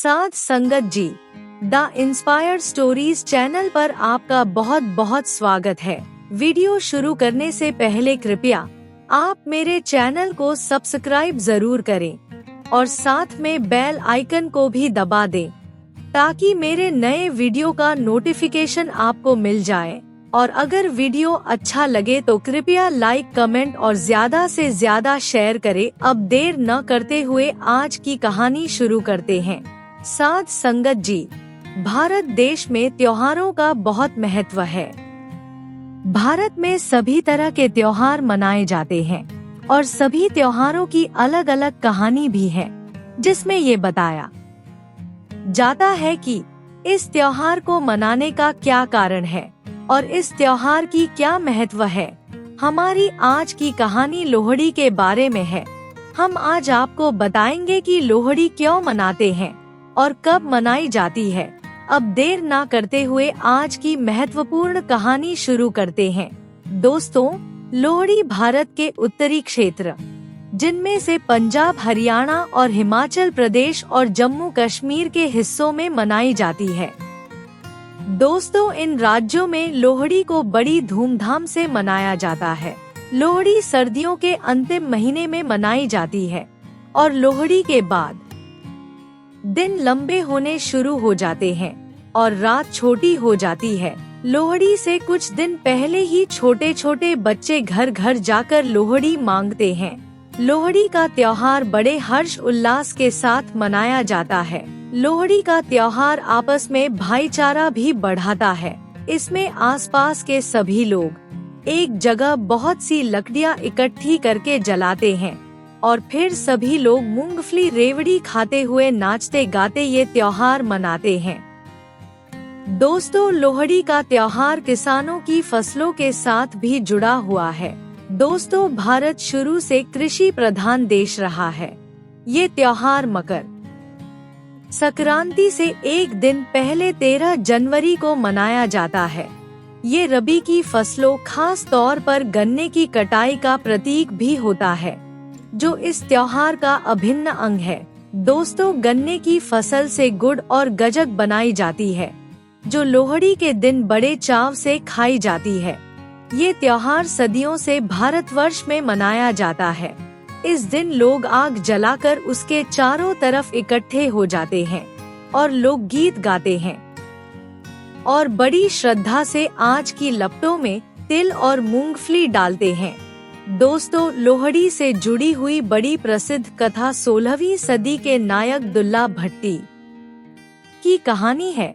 साथ संगत जी, the inspired stories channel पर आपका बहुत बहुत स्वागत है। वीडियो शुरू करने से पहले कृपया आप मेरे चैनल को सब्सक्राइब जरूर करें और साथ में बेल आइकन को भी दबा दें ताकि मेरे नए वीडियो का नोटिफिकेशन आपको मिल जाए। और अगर वीडियो अच्छा लगे तो कृपया लाइक, कमेंट और ज्यादा से ज्यादा शेयर करें। अब देर न करते हुए आज की कहानी शुरू करते हैं। साथ संगत जी, भारत देश में त्योहारों का बहुत महत्व है। भारत में सभी तरह के त्योहार मनाए जाते हैं और सभी त्योहारों की अलग अलग कहानी भी है, जिसमें ये बताया जाता है कि इस त्योहार को मनाने का क्या कारण है और इस त्योहार की क्या महत्व है। हमारी आज की कहानी लोहड़ी के बारे में है। हम आज आपको बताएंगे कि लोहड़ी क्यों मनाते हैं और कब मनाई जाती है। अब देर ना करते हुए आज की महत्वपूर्ण कहानी शुरू करते हैं। दोस्तों, लोहड़ी भारत के उत्तरी क्षेत्र, जिनमें से पंजाब, हरियाणा और हिमाचल प्रदेश और जम्मू कश्मीर के हिस्सों में मनाई जाती है। दोस्तों, इन राज्यों में लोहड़ी को बड़ी धूमधाम से मनाया जाता है। लोहड़ी सर्दियों के अंतिम महीने में मनाई जाती है और लोहड़ी के बाद दिन लंबे होने शुरू हो जाते हैं और रात छोटी हो जाती है। लोहड़ी से कुछ दिन पहले ही छोटे छोटे बच्चे घर घर जाकर लोहड़ी मांगते हैं। लोहड़ी का त्योहार बड़े हर्ष उल्लास के साथ मनाया जाता है। लोहड़ी का त्योहार आपस में भाईचारा भी बढ़ाता है। इसमें आसपास के सभी लोग एक जगह बहुत सी लकड़ियां इकट्ठी करके जलाते हैं और फिर सभी लोग मूंगफली रेवड़ी खाते हुए नाचते गाते ये त्योहार मनाते हैं। दोस्तों, लोहड़ी का त्योहार किसानों की फसलों के साथ भी जुड़ा हुआ है। दोस्तों, भारत शुरू से कृषि प्रधान देश रहा है। ये त्योहार मकर संक्रांति से एक दिन पहले 13 जनवरी को मनाया जाता है। ये रबी की फसलों, खास तौर पर गन्ने की कटाई का प्रतीक भी होता है, जो इस त्योहार का अभिन्न अंग है। दोस्तों, गन्ने की फसल से गुड़ और गज्जक बनाई जाती है, जो लोहड़ी के दिन बड़े चाव से खाई जाती है। ये त्योहार सदियों से भारतवर्ष में मनाया जाता है। इस दिन लोग आग जलाकर उसके चारों तरफ इकट्ठे हो जाते हैं और लोग गीत गाते हैं और बड़ी श्रद्धा से आज की लपटों में तिल और मूंगफली डालते हैं। दोस्तों, लोहड़ी से जुड़ी हुई बड़ी प्रसिद्ध कथा 16वीं सदी के नायक दुल्ला भट्टी की कहानी है।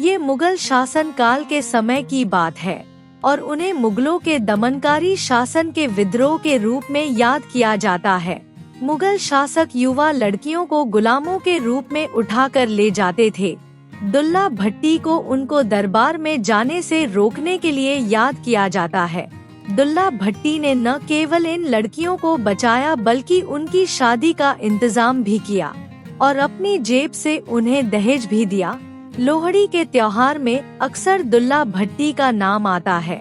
ये मुगल शासन काल के समय की बात है और उन्हें मुगलों के दमनकारी शासन के विद्रोह के रूप में याद किया जाता है। मुगल शासक युवा लड़कियों को गुलामों के रूप में उठाकर ले जाते थे। दुल्ला भट्टी को उनको दरबार में जाने से रोकने के लिए याद किया जाता है। दुल्ला भट्टी ने न केवल इन लड़कियों को बचाया बल्कि उनकी शादी का इंतजाम भी किया और अपनी जेब से उन्हें दहेज भी दिया। लोहड़ी के त्योहार में अक्सर दुल्ला भट्टी का नाम आता है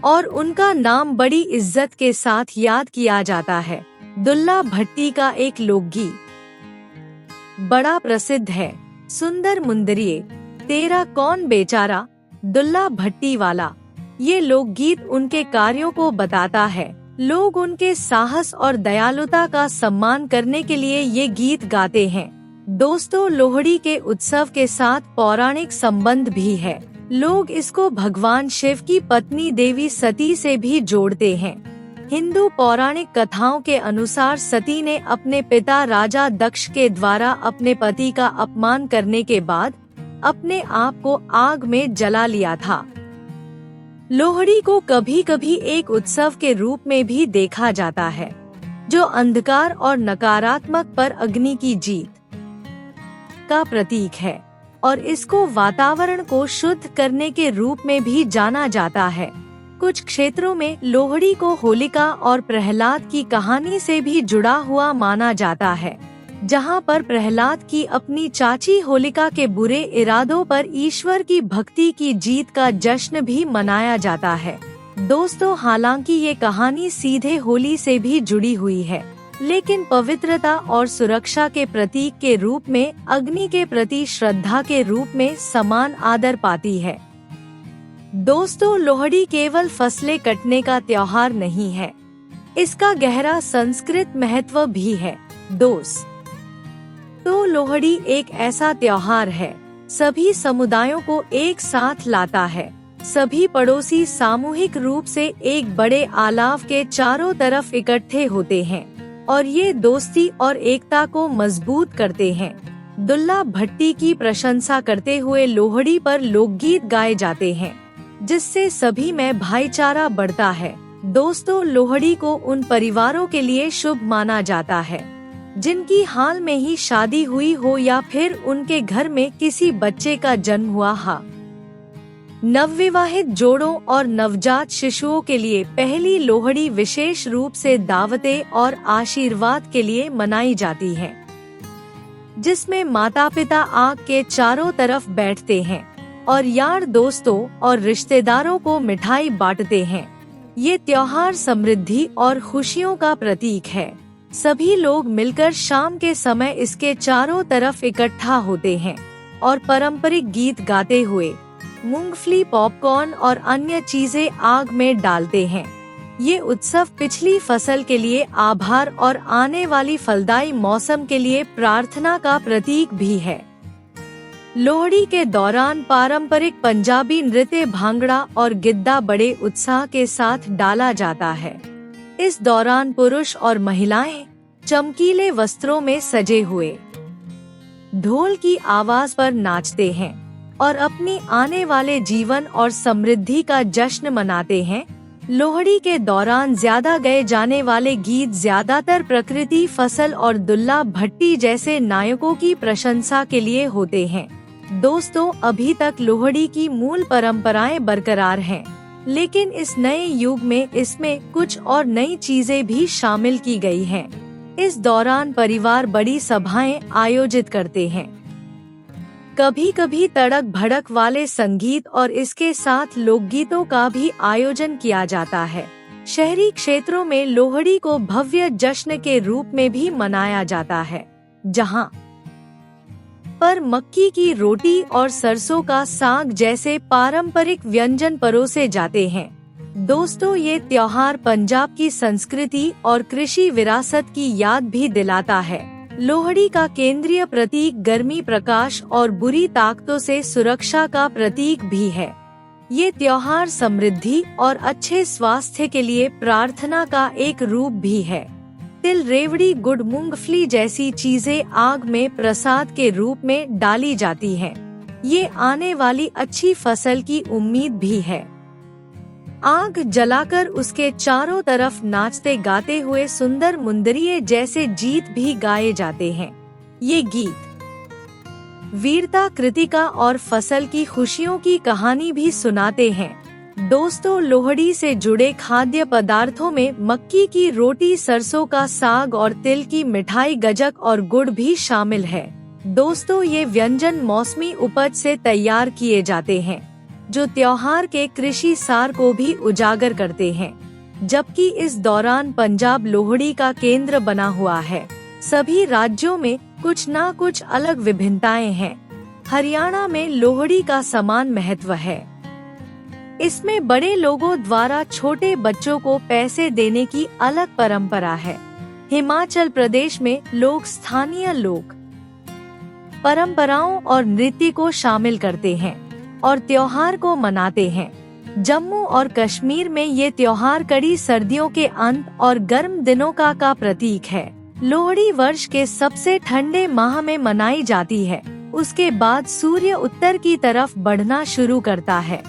और उनका नाम बड़ी इज्जत के साथ याद किया जाता है। दुल्ला भट्टी का एक लोकगीत बड़ा प्रसिद्ध है। सुंदर मुंदरिये तेरा कौन बेचारा, दुल्ला भट्टी वाला। ये लोकगीत उनके कार्यों को बताता है। लोग उनके साहस और दयालुता का सम्मान करने के लिए ये गीत गाते हैं। दोस्तों, लोहड़ी के उत्सव के साथ पौराणिक संबंध भी है। लोग इसको भगवान शिव की पत्नी देवी सती से भी जोड़ते हैं। हिंदू पौराणिक कथाओं के अनुसार सती ने अपने पिता राजा दक्ष के द्वारा अपने पति का अपमान करने के बाद अपने आप को आग में जला लिया था। लोहड़ी को कभी कभी एक उत्सव के रूप में भी देखा जाता है, जो अंधकार और नकारात्मक पर अग्नि की जीत का प्रतीक है और इसको वातावरण को शुद्ध करने के रूप में भी जाना जाता है। कुछ क्षेत्रों में लोहड़ी को होलिका और प्रहलाद की कहानी से भी जुड़ा हुआ माना जाता है, जहां पर प्रहलाद की अपनी चाची होलिका के बुरे इरादों पर ईश्वर की भक्ति की जीत का जश्न भी मनाया जाता है। दोस्तों, हालांकि ये कहानी सीधे होली से भी जुड़ी हुई है, लेकिन पवित्रता और सुरक्षा के प्रतीक के रूप में अग्नि के प्रति श्रद्धा के रूप में समान आदर पाती है। दोस्तों, लोहड़ी केवल फसलें कटने का त्योहार नहीं है, इसका गहरा संस्कृत महत्व भी है। तो लोहड़ी एक ऐसा त्योहार है, सभी समुदायों को एक साथ लाता है। सभी पड़ोसी सामूहिक रूप से एक बड़े अलाव के चारों तरफ इकट्ठे होते हैं और ये दोस्ती और एकता को मजबूत करते हैं। दुल्ला भट्टी की प्रशंसा करते हुए लोहड़ी पर लोकगीत गाए जाते हैं, जिससे सभी में भाईचारा बढ़ता है। दोस्तों, लोहड़ी को उन परिवारों के लिए शुभ माना जाता है जिनकी हाल में ही शादी हुई हो या फिर उनके घर में किसी बच्चे का जन्म हुआ हो। नवविवाहित जोड़ों और नवजात शिशुओं के लिए पहली लोहड़ी विशेष रूप से दावतें और आशीर्वाद के लिए मनाई जाती है, जिसमें माता पिता आग के चारों तरफ बैठते हैं और यार दोस्तों और रिश्तेदारों को मिठाई बांटते हैं। ये त्योहार समृद्धि और खुशियों का प्रतीक है। सभी लोग मिलकर शाम के समय इसके चारों तरफ इकट्ठा होते हैं और पारंपरिक गीत गाते हुए मूंगफली, पॉपकॉर्न और अन्य चीजें आग में डालते हैं। ये उत्सव पिछली फसल के लिए आभार और आने वाली फलदायी मौसम के लिए प्रार्थना का प्रतीक भी है। लोहड़ी के दौरान पारंपरिक पंजाबी नृत्य भांगड़ा और गिद्दा बड़े उत्साह के साथ डाला जाता है। इस दौरान पुरुष और महिलाएं चमकीले वस्त्रों में सजे हुए ढोल की आवाज पर नाचते हैं और अपनी आने वाले जीवन और समृद्धि का जश्न मनाते हैं। लोहड़ी के दौरान ज्यादा गाए जाने वाले गीत ज्यादातर प्रकृति, फसल और दुल्ला भट्टी जैसे नायकों की प्रशंसा के लिए होते हैं। दोस्तों, अभी तक लोहड़ी की मूल परंपराएं बरकरार हैं, लेकिन इस नए युग में इसमें कुछ और नई चीजें भी शामिल की गई हैं। इस दौरान परिवार बड़ी सभाएं आयोजित करते हैं, कभी कभी तड़क भड़क वाले संगीत और इसके साथ लोकगीतों का भी आयोजन किया जाता है। शहरी क्षेत्रों में लोहड़ी को भव्य जश्न के रूप में भी मनाया जाता है, जहां पर मक्की की रोटी और सरसों का साग जैसे पारंपरिक व्यंजन परोसे जाते हैं। दोस्तों, ये त्योहार पंजाब की संस्कृति और कृषि विरासत की याद भी दिलाता है। लोहड़ी का केंद्रीय प्रतीक गर्मी, प्रकाश और बुरी ताकतों से सुरक्षा का प्रतीक भी है। ये त्योहार समृद्धि और अच्छे स्वास्थ्य के लिए प्रार्थना का एक रूप भी है। तिल, रेवड़ी, गुड़, मूंगफली जैसी चीजें आग में प्रसाद के रूप में डाली जाती हैं। ये आने वाली अच्छी फसल की उम्मीद भी है। आग जलाकर उसके चारों तरफ नाचते गाते हुए सुंदर मुंदरिये जैसे गीत भी गाए जाते हैं। ये गीत वीरता, कृतिका और फसल की खुशियों की कहानी भी सुनाते हैं। दोस्तों, लोहड़ी से जुड़े खाद्य पदार्थों में मक्की की रोटी, सरसों का साग और तिल की मिठाई, गजक और गुड़ भी शामिल है। दोस्तों, ये व्यंजन मौसमी उपज से तैयार किए जाते हैं, जो त्योहार के कृषि सार को भी उजागर करते हैं। जबकि इस दौरान पंजाब लोहड़ी का केंद्र बना हुआ है, सभी राज्यों में कुछ न कुछ अलग विभिन्नताएं हैं। हरियाणा में लोहड़ी का समान महत्व है। इसमें बड़े लोगों द्वारा छोटे बच्चों को पैसे देने की अलग परंपरा है। हिमाचल प्रदेश में लोग स्थानीय लोक परंपराओं और नृत्य को शामिल करते हैं और त्योहार को मनाते हैं। जम्मू और कश्मीर में ये त्योहार कड़ी सर्दियों के अंत और गर्म दिनों का प्रतीक है। लोहड़ी वर्ष के सबसे ठंडे माह में मनाई जाती है। उसके बाद सूर्य उत्तर की तरफ बढ़ना शुरू करता है,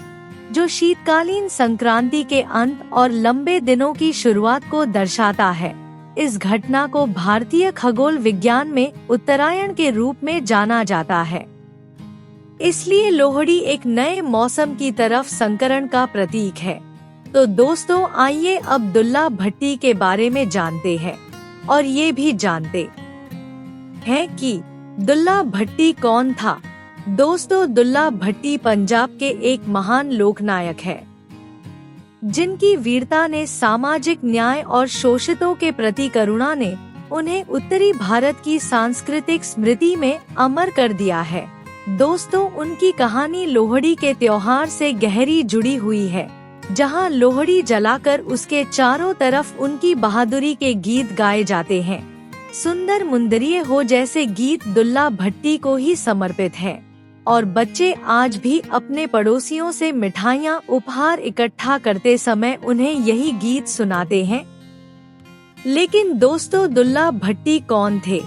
जो शीतकालीन संक्रांति के अंत और लंबे दिनों की शुरुआत को दर्शाता है। इस घटना को भारतीय खगोल विज्ञान में उत्तरायण के रूप में जाना जाता है। इसलिए लोहड़ी एक नए मौसम की तरफ संकरण का प्रतीक है। तो दोस्तों, आइए अब दुल्ला भट्टी के बारे में जानते हैं और ये भी जानते हैं कि दुल्ला भट्टी कौन था। दोस्तों, दुल्ला भट्टी पंजाब के एक महान लोकनायक है, जिनकी वीरता ने सामाजिक न्याय और शोषितों के प्रति करुणा ने उन्हें उत्तरी भारत की सांस्कृतिक स्मृति में अमर कर दिया है। दोस्तों, उनकी कहानी लोहड़ी के त्योहार से गहरी जुड़ी हुई है, जहां लोहड़ी जलाकर उसके चारों तरफ उनकी बहादुरी के गीत गाए जाते हैं। सुंदर मुंदरिये हो जैसे गीत दुल्ला भट्टी को ही समर्पित है और बच्चे आज भी अपने पड़ोसियों से मिठाइयाँ उपहार इकट्ठा करते समय उन्हें यही गीत सुनाते हैं। लेकिन दोस्तों, दुल्ला भट्टी कौन थे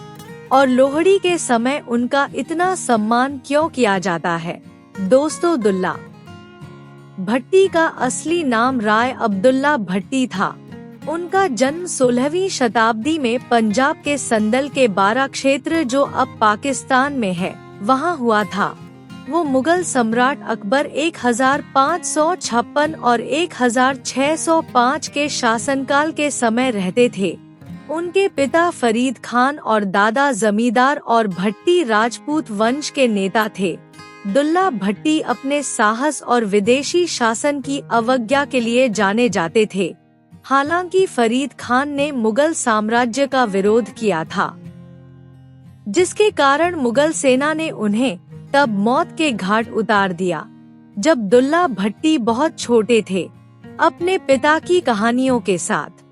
और लोहड़ी के समय उनका इतना सम्मान क्यों किया जाता है? दोस्तों, दुल्ला भट्टी का असली नाम राय अब्दुल्ला भट्टी था। उनका जन्म 16वीं शताब्दी में पंजाब के संदल के बारा क्षेत्र, जो अब पाकिस्तान में है, वहां हुआ था। वो मुगल सम्राट अकबर 1556 और 1605 के शासनकाल के समय रहते थे। उनके पिता फरीद खान और दादा जमींदार और भट्टी राजपूत वंश के नेता थे। दुल्ला भट्टी अपने साहस और विदेशी शासन की अवज्ञा के लिए जाने जाते थे। हालांकि फरीद खान ने मुगल साम्राज्य का विरोध किया था, जिसके कारण मुगल सेना ने उन्हें तब मौत के घाट उतार दिया। जब दुल्ला भट्टी बहुत छोटे थे, अपने पिता की कहानियों के साथ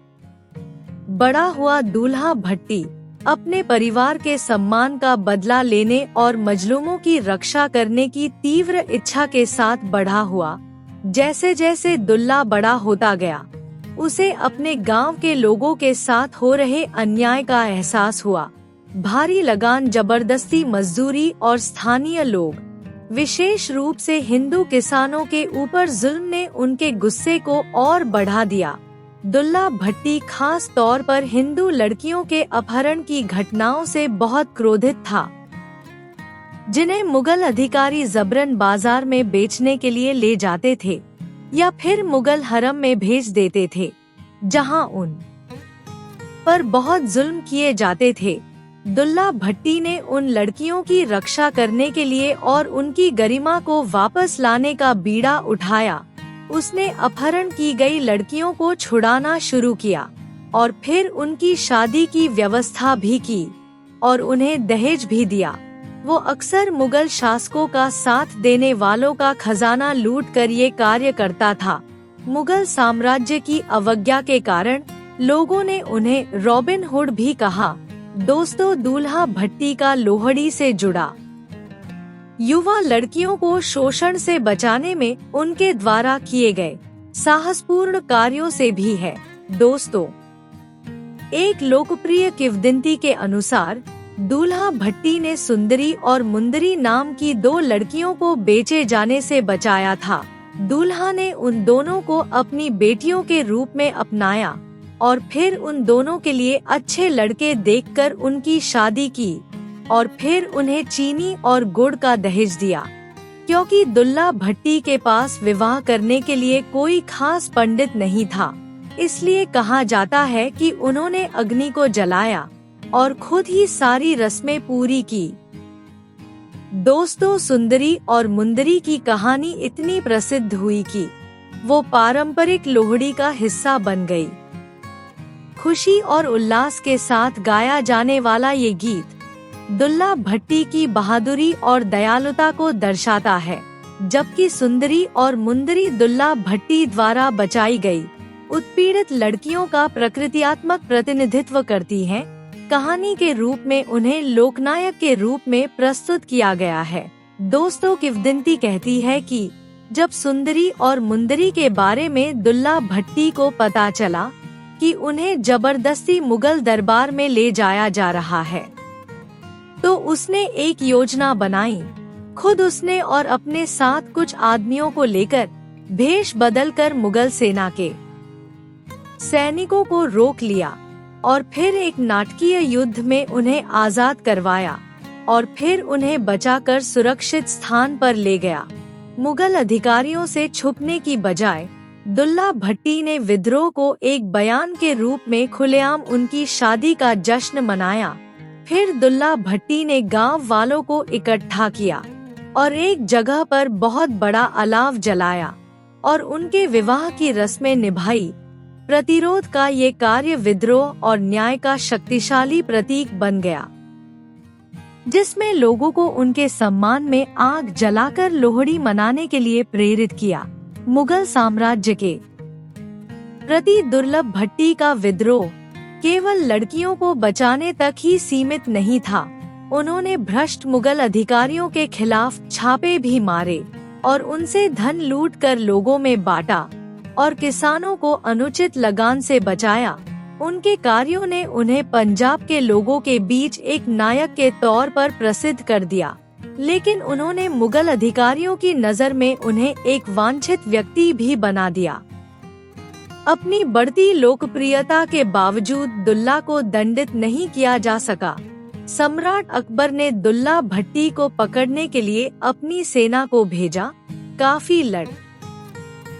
बड़ा हुआ दूल्हा भट्टी अपने परिवार के सम्मान का बदला लेने और मजलूमों की रक्षा करने की तीव्र इच्छा के साथ बड़ा हुआ। जैसे जैसे दुल्ला बड़ा होता गया, उसे अपने गांव के लोगों के साथ हो रहे अन्याय का एहसास हुआ। भारी लगान, जबरदस्ती मजदूरी और स्थानीय लोग, विशेष रूप से हिंदू किसानों के ऊपर जुल्म ने उनके गुस्से को और बढ़ा दिया। दुल्ला भट्टी खास तौर पर हिंदू लड़कियों के अपहरण की घटनाओं से बहुत क्रोधित था, जिन्हें मुगल अधिकारी जबरन बाजार में बेचने के लिए ले जाते थे या फिर मुगल हरम में भेज देते थे, जहां उन पर बहुत जुल्म किए जाते थे। दुल्ला भट्टी ने उन लड़कियों की रक्षा करने के लिए और उनकी गरिमा को वापस लाने का बीड़ा उठाया। उसने अपहरण की गई लड़कियों को छुड़ाना शुरू किया और फिर उनकी शादी की व्यवस्था भी की और उन्हें दहेज भी दिया। वो अक्सर मुगल शासकों का साथ देने वालों का खजाना लूट कर ये कार्य करता था। मुगल साम्राज्य की अवज्ञा के कारण लोगों ने उन्हें रॉबिन हुड भी कहा। दोस्तों, दूल्हा भट्टी का लोहड़ी से जुड़ा युवा लड़कियों को शोषण से बचाने में उनके द्वारा किए गए साहसपूर्ण कार्यों से भी है। दोस्तों, एक लोकप्रिय किंवदंती के अनुसार दूल्हा भट्टी ने सुंदरी और मुंदरी नाम की 2 लड़कियों को बेचे जाने से बचाया था। दूल्हा ने उन दोनों को अपनी बेटियों के रूप में अपनाया और फिर उन दोनों के लिए अच्छे लड़के देखकर उनकी शादी की और फिर उन्हें चीनी और गुड़ का दहेज दिया। क्योंकि दुल्ला भट्टी के पास विवाह करने के लिए कोई खास पंडित नहीं था, इसलिए कहा जाता है कि उन्होंने अग्नि को जलाया और खुद ही सारी रस्में पूरी की। दोस्तों, सुंदरी और मुंदरी की कहानी इतनी प्रसिद्ध हुई कि वो पारंपरिक लोहड़ी का हिस्सा बन गई। खुशी और उल्लास के साथ गाया जाने वाला ये गीत दुल्ला भट्टी की बहादुरी और दयालुता को दर्शाता है, जबकि सुंदरी और मुंदरी दुल्ला भट्टी द्वारा बचाई गई उत्पीड़ित लड़कियों का प्रकृतियात्मक प्रतिनिधित्व करती हैं। कहानी के रूप में उन्हें लोकनायक के रूप में प्रस्तुत किया गया है। दोस्तों, किंवदंती कहती है कि जब सुंदरी और मुंदरी के बारे में दुल्ला भट्टी को पता चला कि उन्हें जबरदस्ती मुगल दरबार में ले जाया जा रहा है, तो उसने एक योजना बनाई। खुद उसने और अपने साथ कुछ आदमियों को लेकर भेष बदलकर मुगल सेना के सैनिकों को रोक लिया और फिर एक नाटकीय युद्ध में उन्हें आजाद करवाया और फिर उन्हें बचाकर सुरक्षित स्थान पर ले गया। मुगल अधिकारियों से छुपने की बजाय दुल्ला भट्टी ने विद्रोह को एक बयान के रूप में खुलेआम उनकी शादी का जश्न मनाया। फिर दुल्ला भट्टी ने गांव वालों को इकट्ठा किया और एक जगह पर बहुत बड़ा अलाव जलाया और उनके विवाह की रस्में निभाई। प्रतिरोध का ये कार्य विद्रोह और न्याय का शक्तिशाली प्रतीक बन गया, जिसमें लोगों को उनके सम्मान में आग जलाकर लोहड़ी मनाने के लिए प्रेरित किया। मुगल साम्राज्य के प्रति दुर्लभ भट्टी का विद्रोह केवल लड़कियों को बचाने तक ही सीमित नहीं था। उन्होंने भ्रष्ट मुगल अधिकारियों के खिलाफ छापे भी मारे और उनसे धन लूट कर लोगों में बांटा और किसानों को अनुचित लगान से बचाया। उनके कार्यों ने उन्हें पंजाब के लोगों के बीच एक नायक के तौर पर प्रसिद्ध कर दिया, लेकिन उन्होंने मुगल अधिकारियों की नज़र में उन्हें एक वांछित व्यक्ति भी बना दिया। अपनी बढ़ती लोकप्रियता के बावजूद दुल्ला को दंडित नहीं किया जा सका। सम्राट अकबर ने दुल्ला भट्टी को पकड़ने के लिए अपनी सेना को भेजा। काफी लड़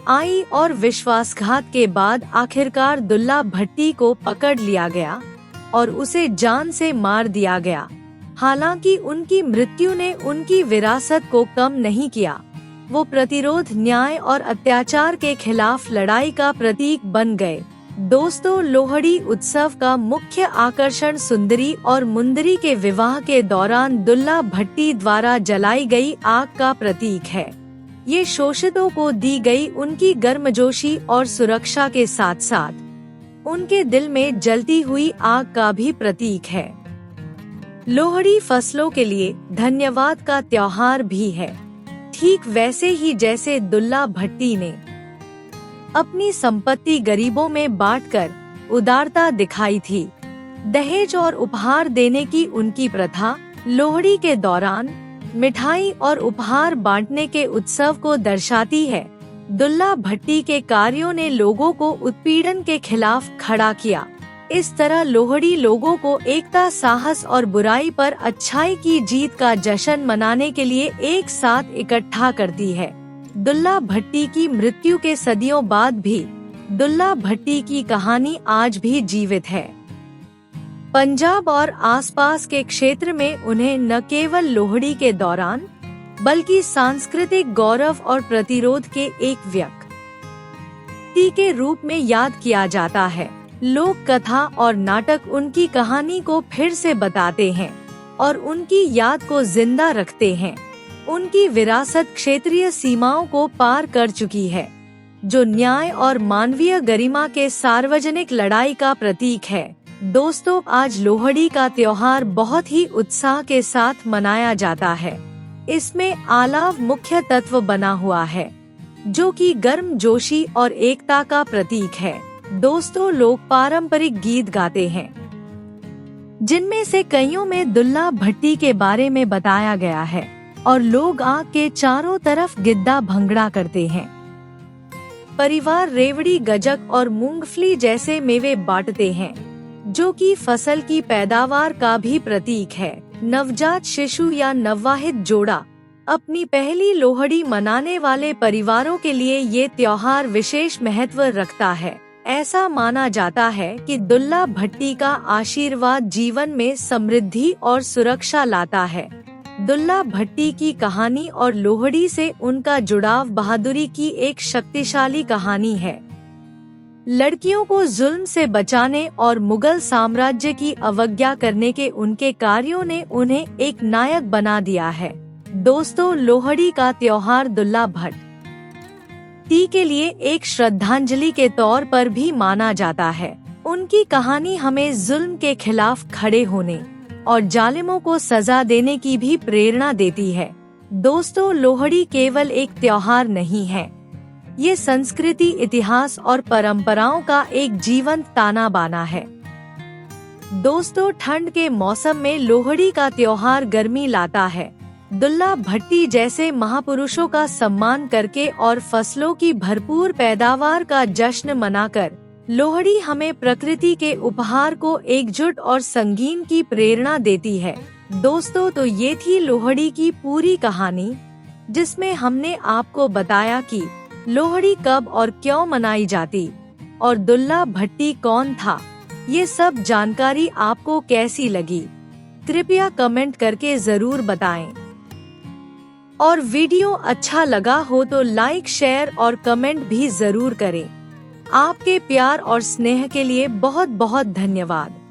आई और विश्वासघात के बाद आखिरकार दुल्ला भट्टी को पकड़ लिया गया और उसे जान से मार दिया गया। हालांकि उनकी मृत्यु ने उनकी विरासत को कम नहीं किया। वो प्रतिरोध, न्याय और अत्याचार के खिलाफ लड़ाई का प्रतीक बन गए। दोस्तों, लोहड़ी उत्सव का मुख्य आकर्षण सुंदरी और मुंदरी के विवाह के दौरान दुल्ला भट्टी द्वारा जलाई गई आग का प्रतीक है। ये शोषितों को दी गई उनकी गर्मजोशी और सुरक्षा के साथ साथ उनके दिल में जलती हुई आग का भी प्रतीक है। लोहड़ी फसलों के लिए धन्यवाद का त्योहार भी है, ठीक वैसे ही जैसे दुल्ला भट्टी ने अपनी संपत्ति गरीबों में बांटकर उदारता दिखाई थी। दहेज और उपहार देने की उनकी प्रथा लोहड़ी के दौरान मिठाई और उपहार बांटने के उत्सव को दर्शाती है। दुल्ला भट्टी के कार्यों ने लोगों को उत्पीड़न के खिलाफ खड़ा किया। इस तरह लोहड़ी लोगों को एकता, साहस और बुराई पर अच्छाई की जीत का जश्न मनाने के लिए एक साथ इकट्ठा करती है। दुल्ला भट्टी की मृत्यु के सदियों बाद भी दुल्ला भट्टी की कहानी आज भी जीवित है। पंजाब और आसपास के क्षेत्र में उन्हें न केवल लोहड़ी के दौरान बल्कि सांस्कृतिक गौरव और प्रतिरोध के एक व्यक्ति के रूप में याद किया जाता है। लोक कथा और नाटक उनकी कहानी को फिर से बताते हैं और उनकी याद को जिंदा रखते हैं। उनकी विरासत क्षेत्रीय सीमाओं को पार कर चुकी है, जो न्याय और मानवीय गरिमा के सार्वजनिक लड़ाई का प्रतीक है। दोस्तों, आज लोहड़ी का त्योहार बहुत ही उत्साह के साथ मनाया जाता है। इसमें आलाव मुख्य तत्व बना हुआ है, जो कि गर्मजोशी और एकता का प्रतीक है। दोस्तों, लोग पारंपरिक गीत गाते हैं, जिनमें से कईयों में दुल्ला भट्टी के बारे में बताया गया है और लोग आग के चारों तरफ गिद्दा भंगड़ा करते हैं। परिवार रेवड़ी, गजक और मूंगफली जैसे मेवे बांटते हैं, जो कि फसल की पैदावार का भी प्रतीक है। नवजात शिशु या नववाहित जोड़ा अपनी पहली लोहड़ी मनाने वाले परिवारों के लिए ये त्योहार विशेष महत्व रखता है। ऐसा माना जाता है कि दुल्ला भट्टी का आशीर्वाद जीवन में समृद्धि और सुरक्षा लाता है। दुल्ला भट्टी की कहानी और लोहड़ी से उनका जुड़ाव बहादुरी की एक शक्तिशाली कहानी है। लड़कियों को जुल्म से बचाने और मुगल साम्राज्य की अवज्ञा करने के उनके कार्यों ने उन्हें एक नायक बना दिया है। दोस्तों, लोहड़ी का त्योहार दुल्ला भट्टी के लिए एक श्रद्धांजलि के तौर पर भी माना जाता है। उनकी कहानी हमें जुल्म के खिलाफ खड़े होने और जालिमों को सजा देने की भी प्रेरणा देती है। दोस्तों, लोहड़ी केवल एक त्योहार नहीं है, ये संस्कृति, इतिहास और परंपराओं का एक जीवंत ताना बाना है। दोस्तों, ठंड के मौसम में लोहड़ी का त्योहार गर्मी लाता है। दुल्ला भट्टी जैसे महापुरुषों का सम्मान करके और फसलों की भरपूर पैदावार का जश्न मनाकर लोहड़ी हमें प्रकृति के उपहार को एकजुट और संगीन की प्रेरणा देती है। दोस्तों, तो ये थी लोहड़ी की पूरी कहानी, जिसमें हमने आपको बताया कि लोहड़ी कब और क्यों मनाई जाती और दुल्ला भट्टी कौन था। ये सब जानकारी आपको कैसी लगी, कृपया कमेंट करके जरूर बताएं। और वीडियो अच्छा लगा हो तो लाइक, शेयर और कमेंट भी जरूर करें। आपके प्यार और स्नेह के लिए बहुत बहुत धन्यवाद।